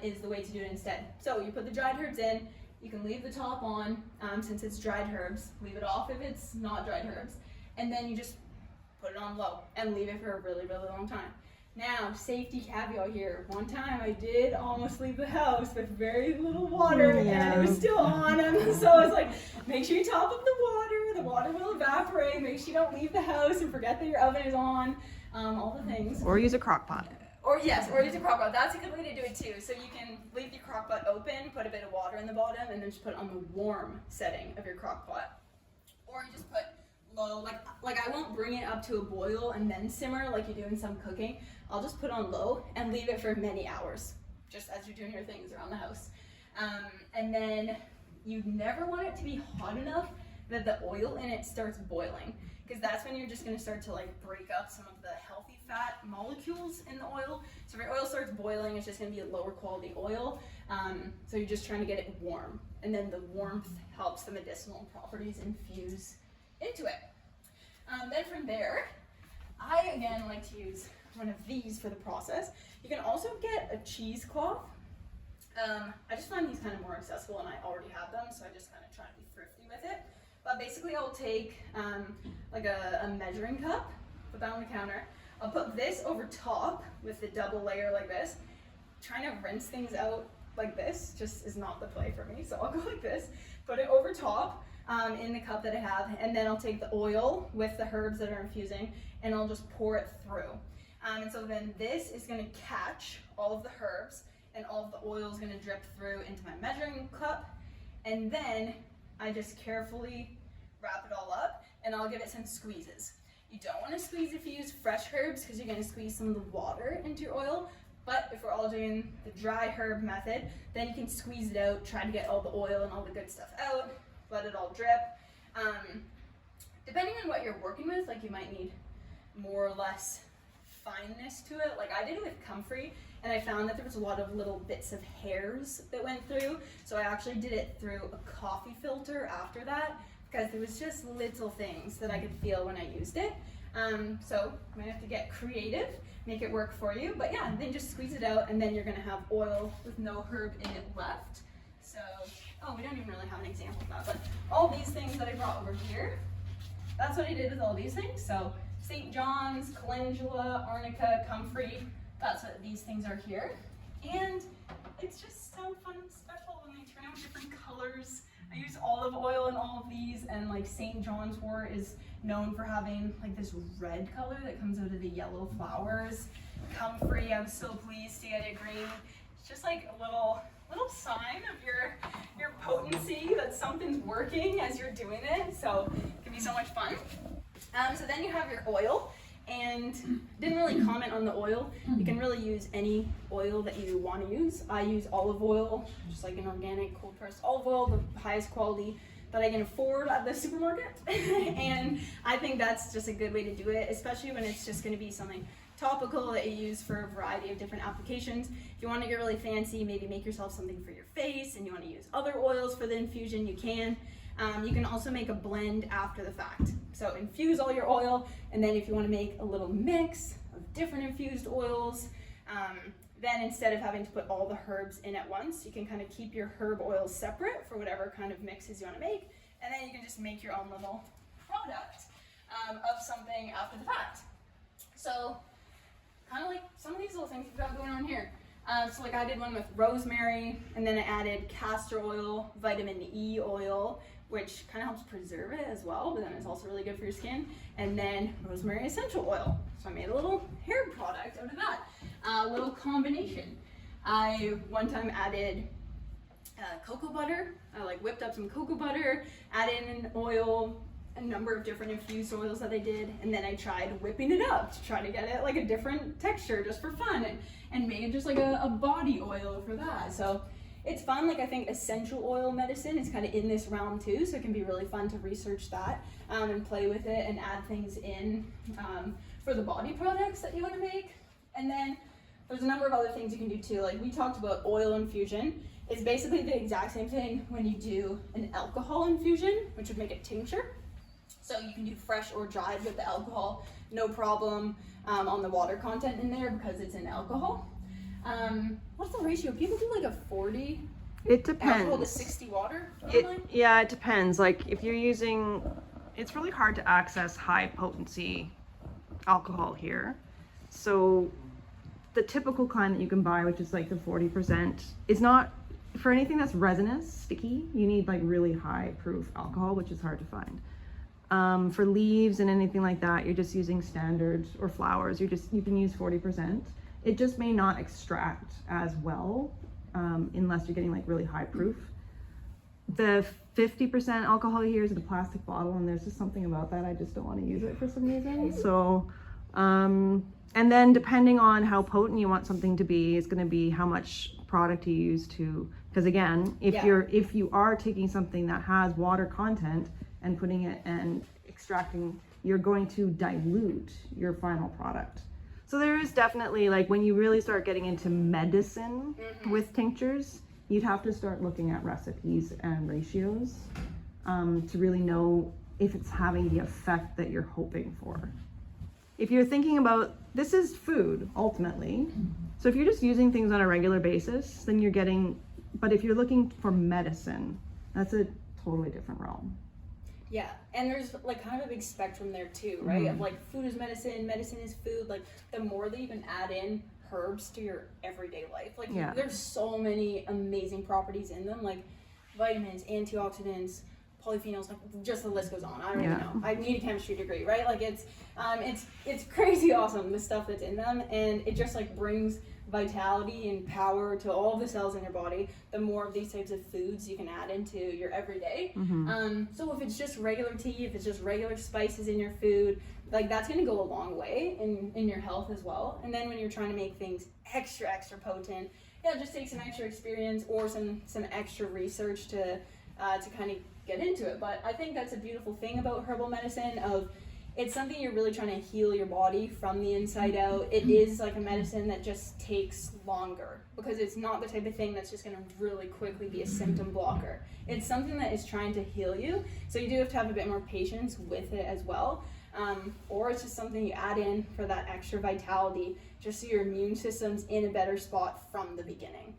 A: is the way to do it instead. So you put the dried herbs in, you can leave the top on since it's dried herbs, leave it off if it's not dried herbs, and then you just put it on low and leave it for a really, really long time. Now, safety caveat here. One time I did almost leave the house with very little water and it was still on. So I was like, make sure you top up the water will evaporate, make sure you don't leave the house and forget that your oven is on, all the things.
B: Or use a crock pot.
A: Or yes, or use a crock pot. That's a good way to do it too. So you can leave your crock pot open, put a bit of water in the bottom, and then just put it on the warm setting of your crock pot. Or you just put low, like I won't bring it up to a boil and then simmer like you do in some cooking. I'll just put on low and leave it for many hours, just as you're doing your things around the house. And then you never want it to be hot enough that the oil in it starts boiling, because that's when you're just going to start to like break up some of the healthy fat molecules in the oil. So if your oil starts boiling, it's just going to be a lower quality oil. So you're just trying to get it warm, and then the warmth helps the medicinal properties infuse into it. Then from there, I again like to use one of these for the process. You can also get a cheesecloth. I just find these kind of more accessible, and I already have them, so I just kind of try to be thrifty with it. But basically I'll take like a measuring cup, put that on the counter. I'll put this over top with the double layer like this. Trying to rinse things out like this just is not the play for me, so I'll go like this. Put it over top in the cup that I have, and then I'll take the oil with the herbs that are infusing, and I'll just pour it through. And so then this is going to catch all of the herbs, and all of the oil is going to drip through into my measuring cup, and then I just carefully wrap it all up, and I'll give it some squeezes. You don't want to squeeze if you use fresh herbs, because you're going to squeeze some of the water into your oil. But if we're all doing the dry herb method, then you can squeeze it out, try to get all the oil and all the good stuff out, let it all drip. Depending on what you're working with, like you might need more or less fineness to it. Like I did it with comfrey, and I found that there was a lot of little bits of hairs that went through. So I actually did it through a coffee filter after that, because there was just little things that I could feel when I used it. So you might have to get creative, make it work for you. But yeah, then just squeeze it out, and then you're gonna have oil with no herb in it left. So, oh, we don't even really have an example of that, but all these things that I brought over here, that's what I did with all these things. So St. John's, calendula, arnica, comfrey, that's what these things are here. And it's just so fun and special when they turn out different colors. I use olive oil in all of these, and like St. John's wort is known for having like this red color that comes out of the yellow flowers. Comfrey, I was so pleased to get it green. It's just like a little sign of your potency that something's working as you're doing it. So it can be so much fun. So then you have your oil, and didn't really comment on the oil. You can really use any oil that you want to use. I use olive oil, just like an organic cold pressed olive oil, the highest quality that I can afford at the supermarket. And I think that's just a good way to do it, especially when it's just going to be something topical that you use for a variety of different applications. If you want to get really fancy, maybe make yourself something for your face, and you want to use other oils for the infusion, you can. You can also make a blend after the fact. So infuse all your oil, and then if you want to make a little mix of different infused oils, then instead of having to put all the herbs in at once, you can kind of keep your herb oils separate for whatever kind of mixes you want to make, and then you can just make your own little product of something after the fact. So kind of like some of these little things we've got going on here. So like I did one with rosemary, and then I added castor oil, vitamin E oil, which kind of helps preserve it as well, but then it's also really good for your skin, and then rosemary essential oil. So I made a little hair product out of that, a little combination. I one time added cocoa butter. I like whipped up some cocoa butter, added in oil, a number of different infused oils that I did, and then I tried whipping it up to try to get it like a different texture just for fun, and made just like a body oil for that. So it's fun. Like I think essential oil medicine is kind of in this realm too, so it can be really fun to research that and play with it and add things in for the body products that you want to make. And then there's a number of other things you can do too. Like we talked about oil infusion. It's basically the exact same thing when you do an alcohol infusion, which would make a tincture. So you can do fresh or dried with the alcohol, no problem on the water content in there because it's in alcohol. What's the ratio? People do like a 40
B: It depends.
A: alcohol to 60 water.
B: Yeah, it depends. Like if you're using, it's really hard to access high potency alcohol here. So the typical kind that you can buy, which is like the 40%, is not, for anything that's resinous, sticky, you need like really high proof alcohol, which is hard to find. For leaves and anything like that, you're just using standard, or flowers, you can use 40%. It just may not extract as well unless you're getting like really high proof. The 50% alcohol here is in a plastic bottle, and there's just something about that, I just don't want to use it for some reason. So, and then depending on how potent you want something to be, is going to be how much product you use to, because again, if you are taking something that has water content and putting it and extracting, you're going to dilute your final product. So there is definitely, like, when you really start getting into medicine with tinctures, you'd have to start looking at recipes and ratios to really know if it's having the effect that you're hoping for. If you're thinking about, this is food ultimately, so if you're just using things on a regular basis, then you're getting, but if you're looking for medicine, that's a totally different realm.
A: Yeah, and there's like kind of a big spectrum there too, right? Of like food is medicine, medicine is food. Like the more that you can add in herbs to your everyday life, like there's so many amazing properties in them, like vitamins, antioxidants, polyphenols, like just the list goes on. I don't even know. I need a chemistry degree, right? Like it's crazy awesome, the stuff that's in them, and it just like brings vitality and power to all of the cells in your body. The more of these types of foods you can add into your everyday. So if it's just regular tea, if it's just regular spices in your food, like that's going to go a long way in your health as well. And then when you're trying to make things extra potent, it just takes some extra experience or some extra research to kind of get into it. But I think that's a beautiful thing about herbal medicine, of it's something you're really trying to heal your body from the inside out. It is like a medicine that just takes longer, because it's not the type of thing that's just going to really quickly be a symptom blocker. It's something that is trying to heal you, so you do have to have a bit more patience with it as well. Or it's just something you add in for that extra vitality, just so your immune system's in a better spot from the beginning.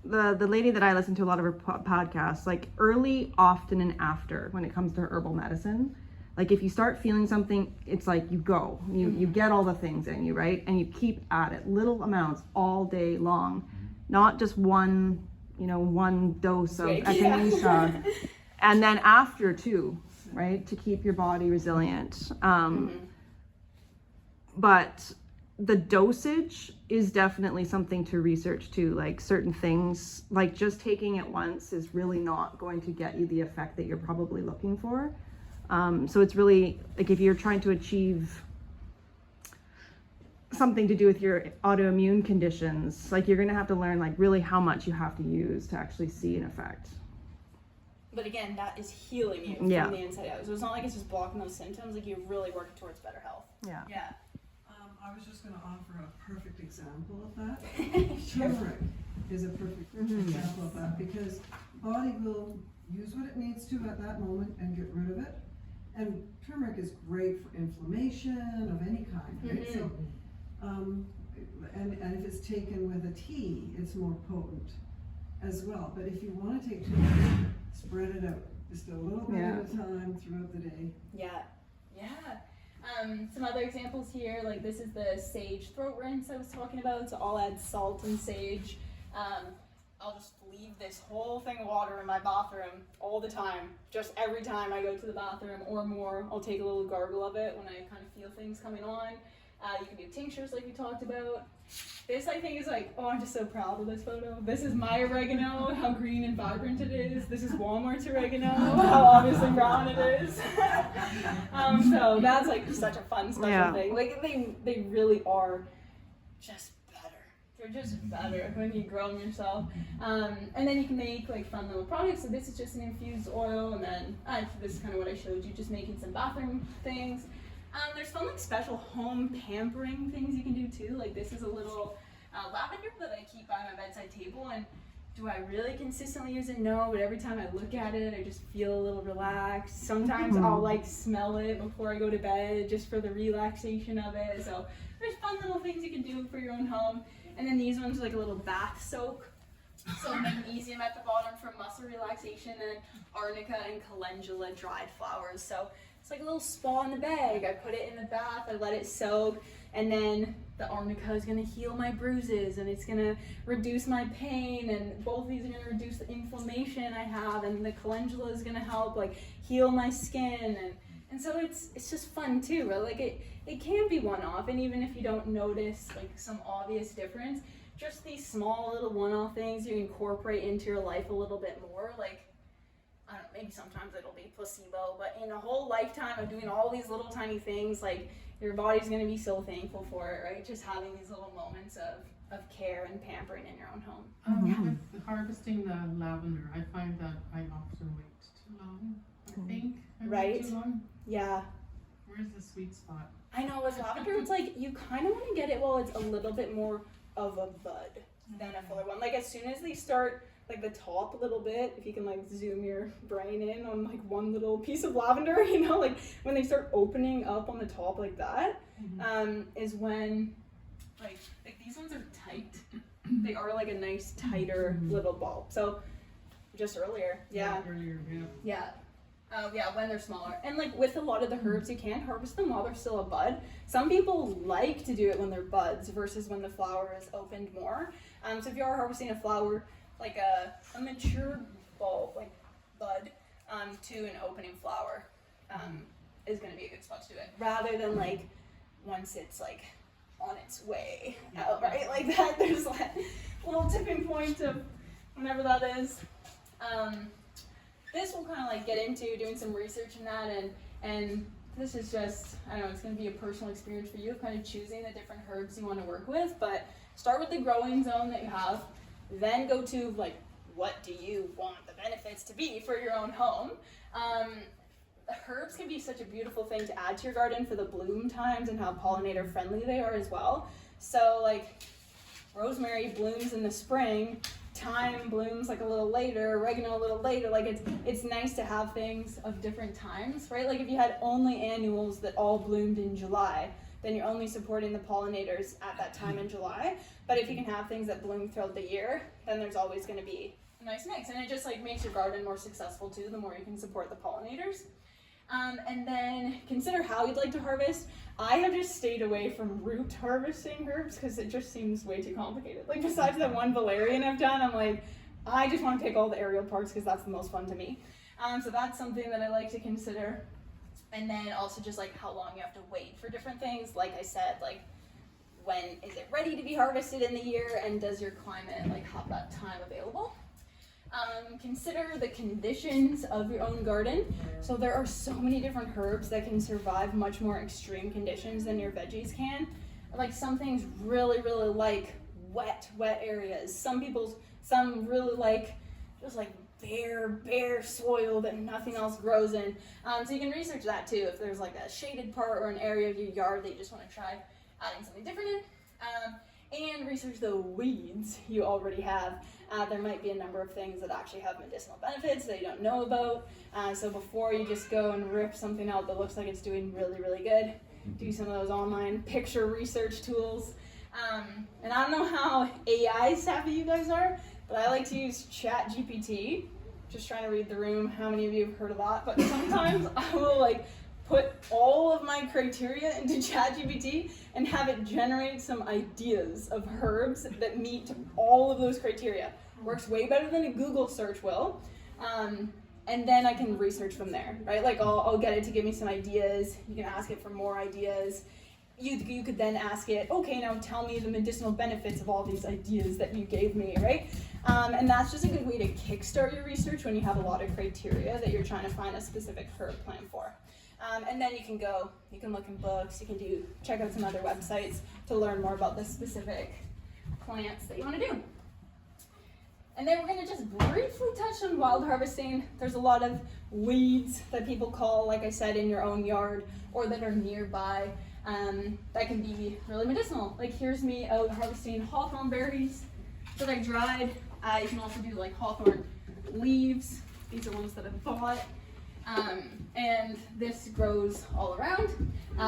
B: That's the lady that I listen to a lot of her podcasts, like early, often, and after when it comes to herbal medicine. Like if you start feeling something, it's like you get all the things in you, right? And you keep at it, little amounts all day long, not just one dose of echinacea. And then after too, right? To keep your body resilient. But the dosage is definitely something to research too. Like certain things, like just taking it once is really not going to get you the effect that you're probably looking for. So it's really like if you're trying to achieve something to do with your autoimmune conditions, like you're going to have to learn like really how much you have to use to actually see an effect.
A: But again, that is healing you from the inside out. So it's not like it's just blocking those symptoms. Like you're really working towards better health.
B: Yeah.
E: I was just going to offer a perfect example of that. Turmeric is a perfect example of that, because body will use what it needs to at that moment and get rid of it. And turmeric is great for inflammation of any kind, right? So, and if it's taken with a tea, it's more potent as well. But if you want to take turmeric, spread it out just a little bit at a time throughout the day.
A: Some other examples here, like this is the sage throat rinse I was talking about. So I'll add salt and sage. I'll just leave this whole thing of water in my bathroom all the time. Just every time I go to the bathroom or more, I'll take a little gargle of it when I kind of feel things coming on. You can do tinctures like we talked about. This I think is like, oh, I'm just so proud of this photo. This is my oregano, how green and vibrant it is. This is Walmart's oregano, how obviously brown it is. So that's like such a fun special thing. Like they really are just better. They're just better when you grow them yourself. And then you can make like fun little products. So this is just an infused oil, and then this is kind of what I showed you, just making some bathroom things. There's fun like special home pampering things you can do too. Like this is a little lavender that I keep by my bedside table, and Do I really consistently use it? No, but every time I look at it, I just feel a little relaxed. Sometimes I'll like smell it before I go to bed just for the relaxation of it. So there's fun little things you can do for your own home. And then these ones are like a little bath soak. So magnesium at the bottom for muscle relaxation, and arnica and calendula dried flowers. So it's like a little spa in the bag. I put it in the bath, I let it soak, and then the arnica is gonna heal my bruises, and it's gonna reduce my pain, and both of these are gonna reduce the inflammation I have, and the calendula is gonna help like heal my skin, and so it's just fun too, right? Like it can be one-off, and even if you don't notice like some obvious difference, just these small little one-off things you incorporate into your life a little bit more, like I don't know, maybe sometimes it'll be placebo, but in a whole lifetime of doing all these little tiny things, like your body's gonna be so thankful for it, right? Just having these little moments of care and pampering in your own home.
F: With harvesting the lavender, I find that I often wait too long. I think I
A: Right.
F: wait too long.
A: Yeah,
F: Where's the sweet spot?
A: I know with lavender, it's like you kind of want to get it while it's a little bit more of a bud than a fuller one. Like as soon as they start like the top a little bit, if you can like zoom your brain in on like one little piece of lavender, you know, like when they start opening up on the top like that, is when like these ones are tight. They are like a nice tighter little bulb. So just earlier,
F: Earlier, yeah.
A: when they're smaller. And like with a lot of the herbs, you can harvest them while they're still a bud. Some people like to do it when they're buds versus when the flower is opened more. So if you are harvesting a flower, like a mature bulb, like bud, to an opening flower, is gonna be a good spot to do it. Rather than like once it's like on its way out, right? Like that, there's like little tipping point of whenever that is. This will kind of like get into doing some research in that, and this is just, I don't know, it's going to be a personal experience for you of kind of choosing the different herbs you want to work with, but start with the growing zone that you have, then go to like, what do you want the benefits to be for your own home? Herbs can be such a beautiful thing to add to your garden for the bloom times and how pollinator friendly they are as well. So like rosemary blooms in the spring, thyme blooms like a little later, oregano a little later. Like it's nice to have things of different times, right? Like if you had only annuals that all bloomed in July, then you're only supporting the pollinators at that time in July. But if you can have things that bloom throughout the year, then there's always going to be a nice mix, and it just like makes your garden more successful too, the more you can support the pollinators. And then consider how you'd like to harvest. I have just stayed away from root harvesting herbs because it just seems way too complicated. Like besides that one valerian I've done, I'm like, I just want to take all the aerial parts because that's the most fun to me. So that's something that I like to consider. And then also just like how long you have to wait for different things. Like I said, like when is it ready to be harvested in the year, and does your climate like have that time available? Consider the conditions of your own garden. So there are so many different herbs that can survive much more extreme conditions than your veggies can. Like some things really like wet areas. Some really like just like bare soil that nothing else grows in. So you can research that too if there's like a shaded part or an area of your yard that you just want to try adding something different in. And research the weeds you already have. There might be a number of things that actually have medicinal benefits that you don't know about. So before you just go and rip something out that looks like it's doing really good, do some of those online picture research tools. And I don't know how AI savvy you guys are, but I like to use ChatGPT. Just trying to read the room. How many of you have heard of that? But sometimes I will like put all of my criteria into ChatGPT and have it generate some ideas of herbs that meet all of those criteria. Works way better than a Google search will. And then I can research from there, right? Like I'll get it to give me some ideas. You can ask it for more ideas. You could then ask it, okay, now tell me the medicinal benefits of all these ideas that you gave me, right? And that's just a good way to kickstart your research when you have a lot of criteria that you're trying to find a specific herb plant for. And then you can look in books, you can check out some other websites to learn more about the specific plants that you want to do. And then we're going to just briefly touch on wild harvesting. There's a lot of weeds that people call, like I said, in your own yard or that are nearby that can be really medicinal. Like here's me out harvesting hawthorn berries that I dried. You can also do like hawthorn leaves. These are ones that I've bought. And this grows all around.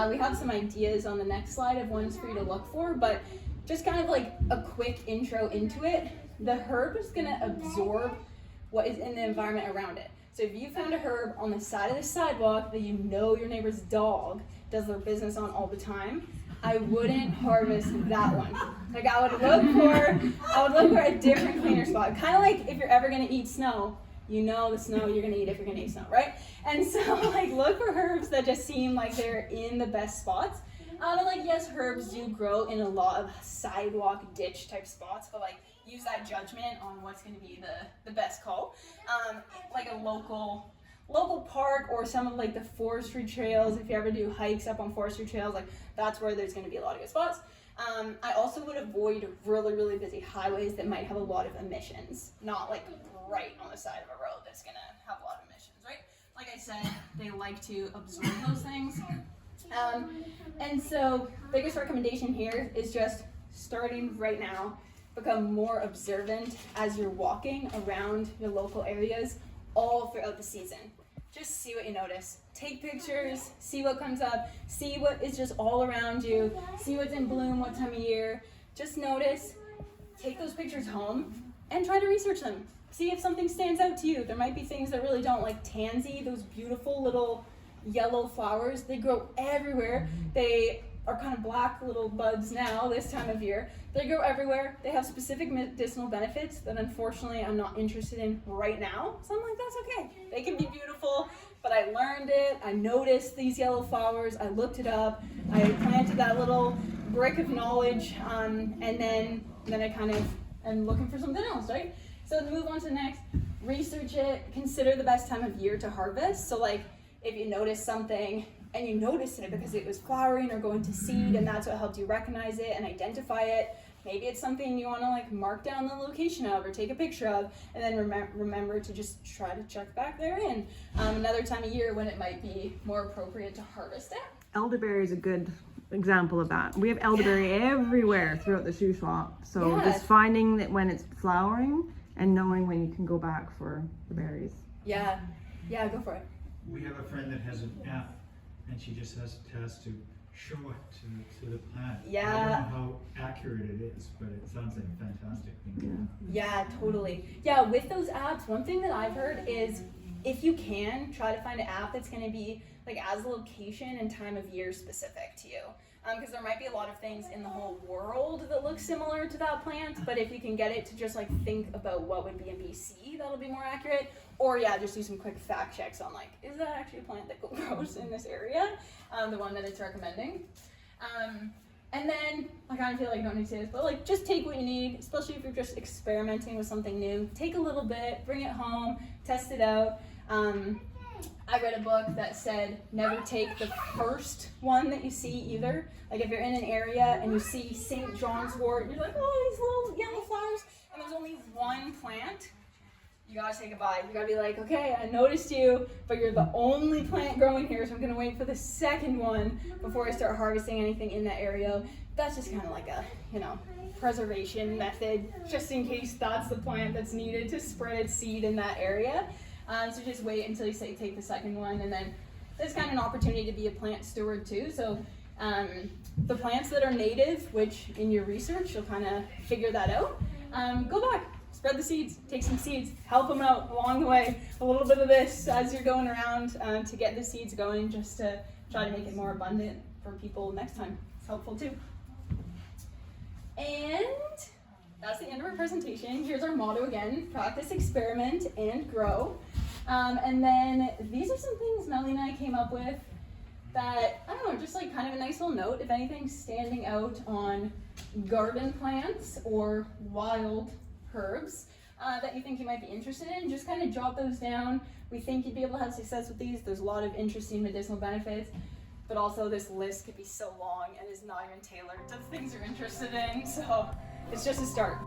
A: We have some ideas on the next slide of ones for you to look for, but just kind of like a quick intro into it. The herb is gonna absorb what is in the environment around it. So if you found a herb on the side of the sidewalk that you know your neighbor's dog does their business on all the time, I wouldn't harvest that one. Like I would look for a different cleaner spot. Kind of like if you're ever gonna eat snow, you know the snow you're gonna eat if you're gonna eat snow, right? And so like look for herbs that just seem like they're in the best spots. And like yes, herbs do grow in a lot of sidewalk ditch type spots, but like use that judgment on what's gonna be the best call. Like a local park or some of like the forestry trails, if you ever do hikes up on forestry trails, like that's where there's gonna be a lot of good spots. I also would avoid really busy highways that might have a lot of emissions, not like right on the side of a road that's gonna have a lot of emissions, right? Like I said, they like to absorb those things. And so biggest recommendation here is just starting right now, become more observant as you're walking around your local areas all throughout the season. Just see what you notice. Take pictures, see what comes up, see what is just all around you, see what's in bloom, what time of year. Just notice, take those pictures home and try to research them. See if something stands out to you. There might be things that really don't, like tansy, those beautiful little yellow flowers. They grow everywhere. They are kind of black little buds now this time of year. They grow everywhere. They have specific medicinal benefits that unfortunately I'm not interested in right now. So I'm like, that's okay. They can be beautiful, but I learned it. I noticed these yellow flowers. I looked it up. I planted that little brick of knowledge, and then I kind of am looking for something else, right? So to move on to the next, research it. Consider the best time of year to harvest. So like if you notice something and you noticed it because it was flowering or going to seed and that's what helped you recognize it and identify it, maybe it's something you want to like mark down the location of or take a picture of, and then remember to just try to check back therein another time of year when it might be more appropriate to harvest it.
B: Elderberry is a good example of that. We have elderberry everywhere throughout the shoe swap. So just finding that when it's flowering and knowing when you can go back for the berries.
A: Yeah, go for it.
D: We have a friend that has an app, and she just has to show it to the plant.
A: Yeah.
D: I don't know how accurate it is, but it sounds like a fantastic thing.
A: Yeah, totally. Yeah, with those apps, one thing that I've heard is if you can, try to find an app that's going to be like as location and time of year specific to you. Because there might be a lot of things in the whole world that look similar to that plant, but if you can get it to just like think about what would be in BC, that'll be more accurate. Or yeah, just do some quick fact checks on like, is that actually a plant that grows in this area? The one that it's recommending. And then I kind of feel like I don't need to say this, but like just take what you need, especially if you're just experimenting with something new. Take a little bit, bring it home, test it out. I read a book that said never take the first one that you see either. Like if you're in an area and you see St. John's wort, and you're like, oh, these little yellow flowers, and there's only one plant, you gotta say goodbye. You gotta be like, okay, I noticed you, but you're the only plant growing here, so I'm gonna wait for the second one before I start harvesting anything in that area. That's just kind of like a, preservation method, just in case that's the plant that's needed to spread its seed in that area. So just wait until you say take the second one, and then there's kind of an opportunity to be a plant steward too. So the plants that are native, which in your research you'll kind of figure that out, go back, spread the seeds, take some seeds, help them out along the way. A little bit of this as you're going around to get the seeds going, just to try to make it more abundant for people next time. It's helpful too. And that's the end of our presentation. Here's our motto again: practice, experiment, and grow. And then these are some things Melly and I came up with that, I don't know, just like kind of a nice little note, if anything's standing out on garden plants or wild herbs that you think you might be interested in, just kind of jot those down. We think you'd be able to have success with these. There's a lot of interesting medicinal benefits, but also this list could be so long and is not even tailored to the things you're interested in, so it's just a start.